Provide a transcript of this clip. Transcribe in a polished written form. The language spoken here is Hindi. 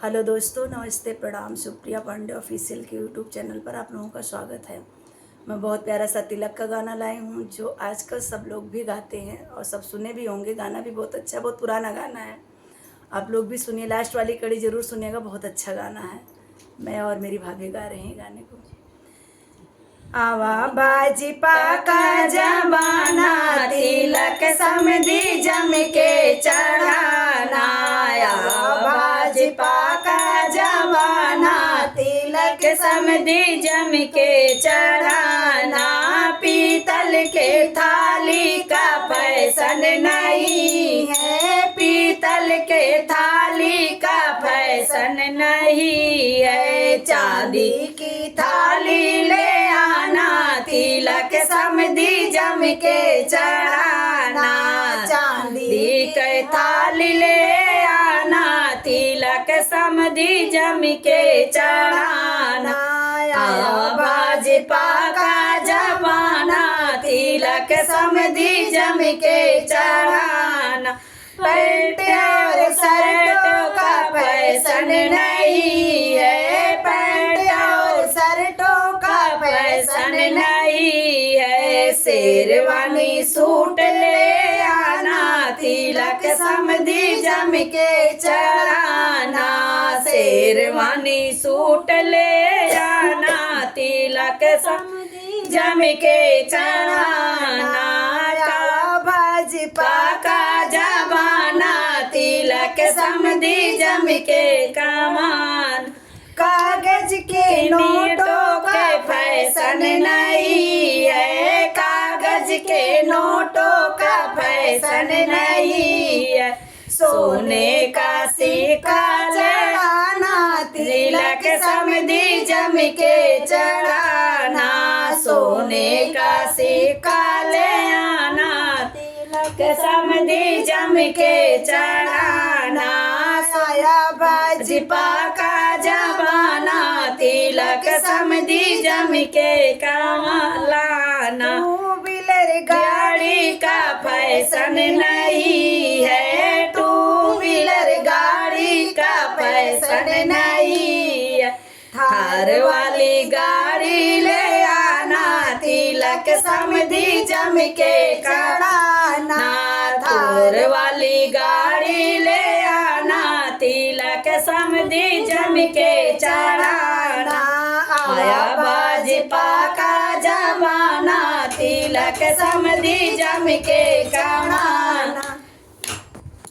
हेलो दोस्तों, नमस्ते, प्रणाम। सुप्रिया पांडे ऑफिशियल के यूट्यूब चैनल पर आप लोगों का स्वागत है। मैं बहुत प्यारा सा तिलक का गाना लाई हूँ जो आजकल सब लोग भी गाते हैं और सब सुने भी होंगे। गाना भी बहुत अच्छा, बहुत पुराना गाना है। आप लोग भी सुनिए, लास्ट वाली कड़ी ज़रूर सुनिएगा, बहुत अच्छा गाना है। मैं और मेरी भाभी गा रहे हैं गाने को। आवा भाजपा का जमाना, तिलक समधी जम के चढ़ाना। भाजपा का जमाना, तिलक समधी जम के चढ़ाना। पीतल के थाली का फैशन नहीं है, पीतल के थाली का फैशन नहीं है। चांदी की थाली ले आना, तिलक समधी जम के चढ़ाना। चांदी के थाली ले आना, तिलक समधी जम के चढ़ाना। भाजपा का जमाना, तिलक समधी जम के चढ़ाना। पैंट और शर्टों का फैशन नहीं है, पैंट और शर्टों का फैशन नहीं है। शेरवानी सूट ले आना, तिलक समधी जम के चढ़ाना। शेरवानी सूट ले आना, तिलक समधी जम के चढ़ाना। भाजपा का जमाना, तिलक समधी जम के कमान। कागज के नोटों का फैशन नहीं है, कागज के नोटों का फैशन नहीं है। सोने का सिक्का चढ़ाना, तिलक समधी जम के चढ़ाना। सोने का सिक्का ले आना, तिलक समधी जम के चढ़ाना। साया भाजपा का जमाना, तिलक समधी जम के कमालाना। टू व्हीलर गाड़ी का फैशन नहीं है, टू व्हीलर गाड़ी का फैशन नहीं है। थार वाली गाड़ी ले आना, तिलक समधी जम के चढ़ाना। थार वाली गाड़ी ले आना, तिलक समधी जम के चढ़ाना। आया भाजपा का जमाना, तिलक समधी जम के चढ़ाना।